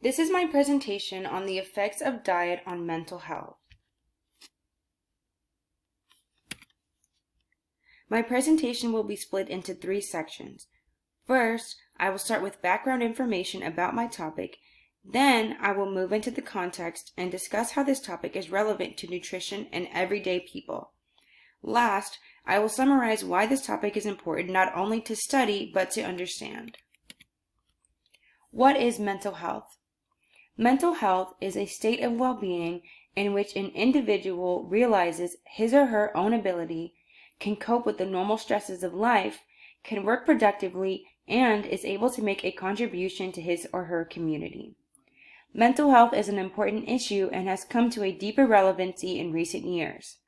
This is my presentation on the effects of diet on mental health. My presentation will be split into 3 sections. First, I will start with background information about my topic. Then, I will move into the context and discuss how this topic is relevant to nutrition and everyday people. Last, I will summarize why this topic is important not only to study, but to understand. What is mental health? Mental health is a state of well-being in which an individual realizes his or her own ability, can cope with the normal stresses of life, can work productively, and is able to make a contribution to his or her community. Mental health is an important issue and has come to a deeper relevancy in recent years.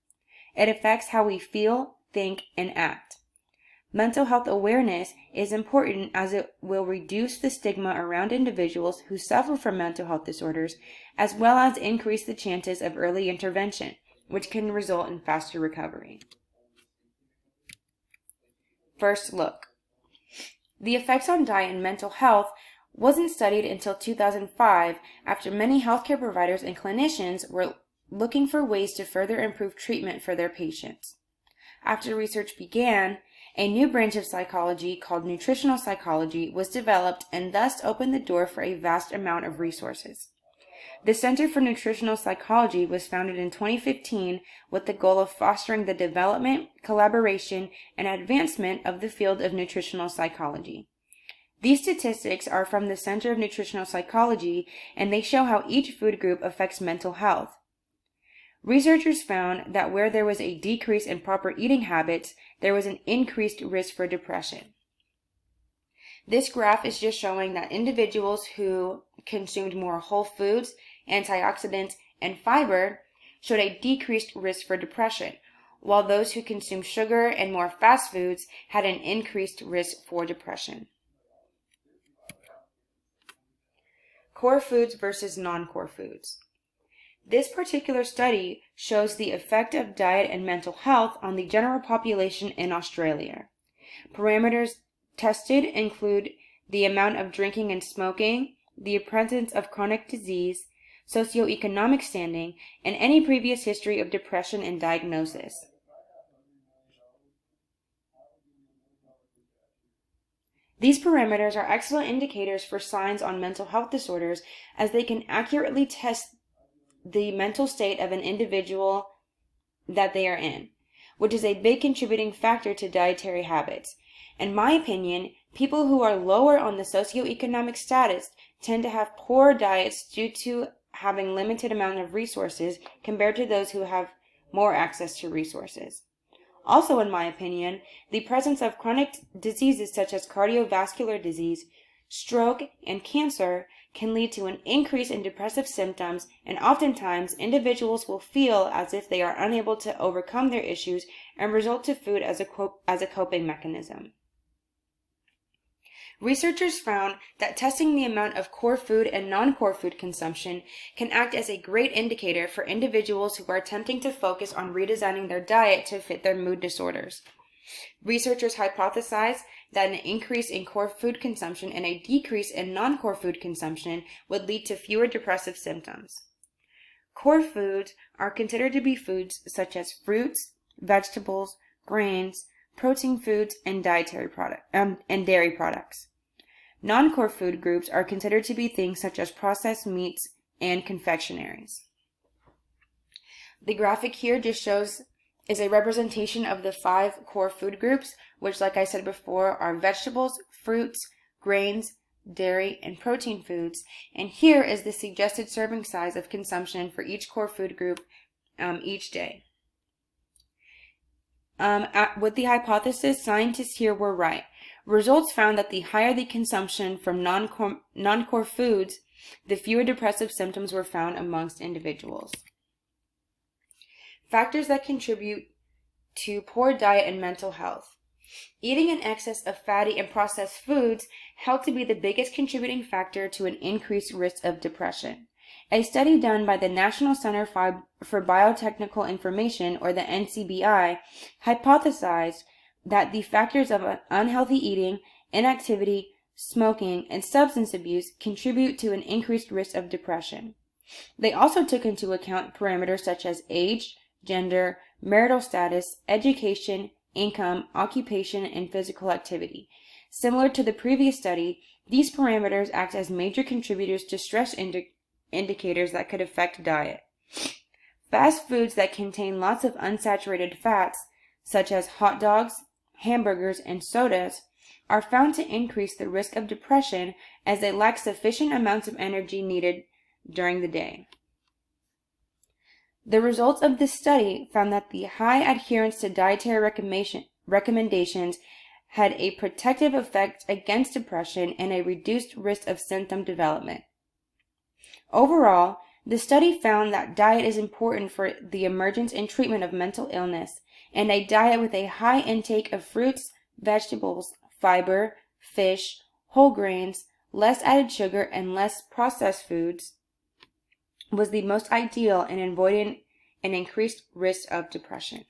It affects how we feel, think, and act. Mental health awareness is important as it will reduce the stigma around individuals who suffer from mental health disorders, as well as increase the chances of early intervention, which can result in faster recovery. First look. The effects on diet and mental health wasn't studied until 2005 after many healthcare providers and clinicians were looking for ways to further improve treatment for their patients. After research began, a new branch of psychology called nutritional psychology was developed and thus opened the door for a vast amount of resources. The Center for Nutritional Psychology was founded in 2015 with the goal of fostering the development, collaboration, and advancement of the field of nutritional psychology. These statistics are from the Center of Nutritional Psychology, and they show how each food group affects mental health. Researchers found that where there was a decrease in proper eating habits, there was an increased risk for depression. This graph is just showing that individuals who consumed more whole foods, antioxidants, and fiber showed a decreased risk for depression, while those who consumed sugar and more fast foods had an increased risk for depression. Core foods versus non-core foods. This particular study shows the effect of diet and mental health on the general population in Australia. Parameters tested include the amount of drinking and smoking, the presence of chronic disease, socioeconomic standing, and any previous history of depression and diagnosis. These parameters are excellent indicators for signs on mental health disorders as they can accurately test the mental state of an individual that they are in, which is a big contributing factor to dietary habits. In my opinion, people who are lower on the socioeconomic status tend to have poor diets due to having limited amount of resources compared to those who have more access to resources. Also, in my opinion, the presence of chronic diseases such as cardiovascular disease, stroke, and cancer can lead to an increase in depressive symptoms, and oftentimes individuals will feel as if they are unable to overcome their issues and resort to food as a coping mechanism. Researchers found that testing the amount of core food and non-core food consumption can act as a great indicator for individuals who are attempting to focus on redesigning their diet to fit their mood disorders. Researchers hypothesized that an increase in core food consumption and a decrease in non-core food consumption would lead to fewer depressive symptoms. Core foods are considered to be foods such as fruits, vegetables, grains, protein foods, and dairy products. Non-core food groups are considered to be things such as processed meats and confectionaries. The graphic here just shows is a representation of the 5 core food groups, which, like I said before, are vegetables, fruits, grains, dairy, and protein foods. And here is the suggested serving size of consumption for each core food group each day. With the hypothesis, scientists here were right. Results found that the higher the consumption from non-core foods, the fewer depressive symptoms were found amongst individuals. Factors that contribute to poor diet and mental health. Eating in excess of fatty and processed foods held to be the biggest contributing factor to an increased risk of depression. A study done by the National Center for Biotechnical Information, or the NCBI, hypothesized that the factors of unhealthy eating, inactivity, smoking, and substance abuse contribute to an increased risk of depression. They also took into account parameters such as age, gender, marital status, education, income, occupation, and physical activity. Similar to the previous study, these parameters act as major contributors to stress indicators that could affect diet. Fast foods that contain lots of unsaturated fats, such as hot dogs, hamburgers, and sodas, are found to increase the risk of depression as they lack sufficient amounts of energy needed during the day. The results of this study found that the high adherence to dietary recommendations had a protective effect against depression and a reduced risk of symptom development. Overall, the study found that diet is important for the emergence and treatment of mental illness, and a diet with a high intake of fruits, vegetables, fiber, fish, whole grains, less added sugar, and less processed foods was the most ideal in avoiding an increased risk of depression.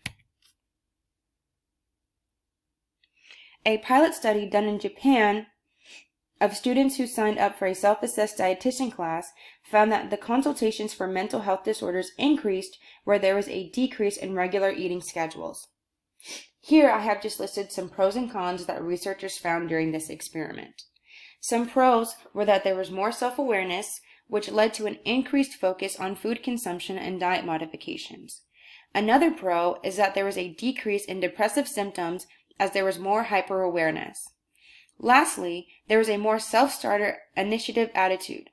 A pilot study done in Japan of students who signed up for a self-assessed dietitian class found that the consultations for mental health disorders increased where there was a decrease in regular eating schedules. Here I have just listed some pros and cons that researchers found during this experiment. Some pros were that there was more self-awareness, which led to an increased focus on food consumption and diet modifications. Another pro is that there was a decrease in depressive symptoms as there was more hyper-awareness. Lastly, there was a more self-starter initiative attitude.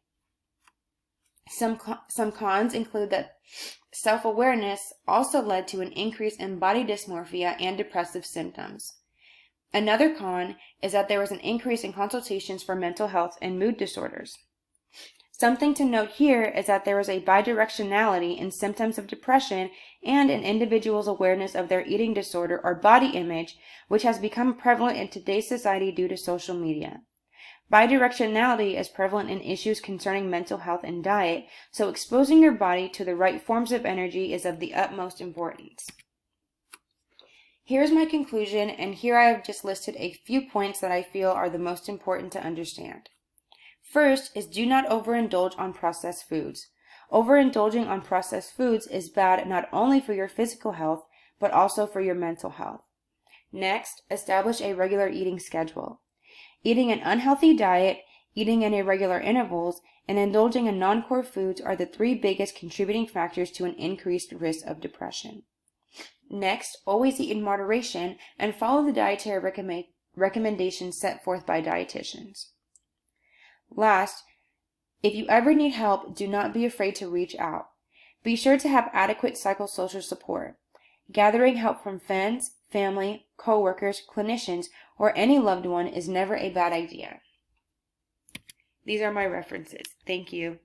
Some cons include that self-awareness also led to an increase in body dysmorphia and depressive symptoms. Another con is that there was an increase in consultations for mental health and mood disorders. Something to note here is that there is a bidirectionality in symptoms of depression and an individual's awareness of their eating disorder or body image, which has become prevalent in today's society due to social media. Bidirectionality is prevalent in issues concerning mental health and diet, so exposing your body to the right forms of energy is of the utmost importance. Here's my conclusion, and here I have just listed a few points that I feel are the most important to understand. First is do not overindulge on processed foods. Overindulging on processed foods is bad not only for your physical health, but also for your mental health. Next, establish a regular eating schedule. Eating an unhealthy diet, eating in irregular intervals, and indulging in non-core foods are the three biggest contributing factors to an increased risk of depression. Next, always eat in moderation and follow the dietary recommendations set forth by dietitians. Last, if you ever need help, do not be afraid to reach out. Be sure to have adequate psychosocial support. Gathering help from friends, family, co-workers, clinicians, or any loved one is never a bad idea. These are my references. Thank you.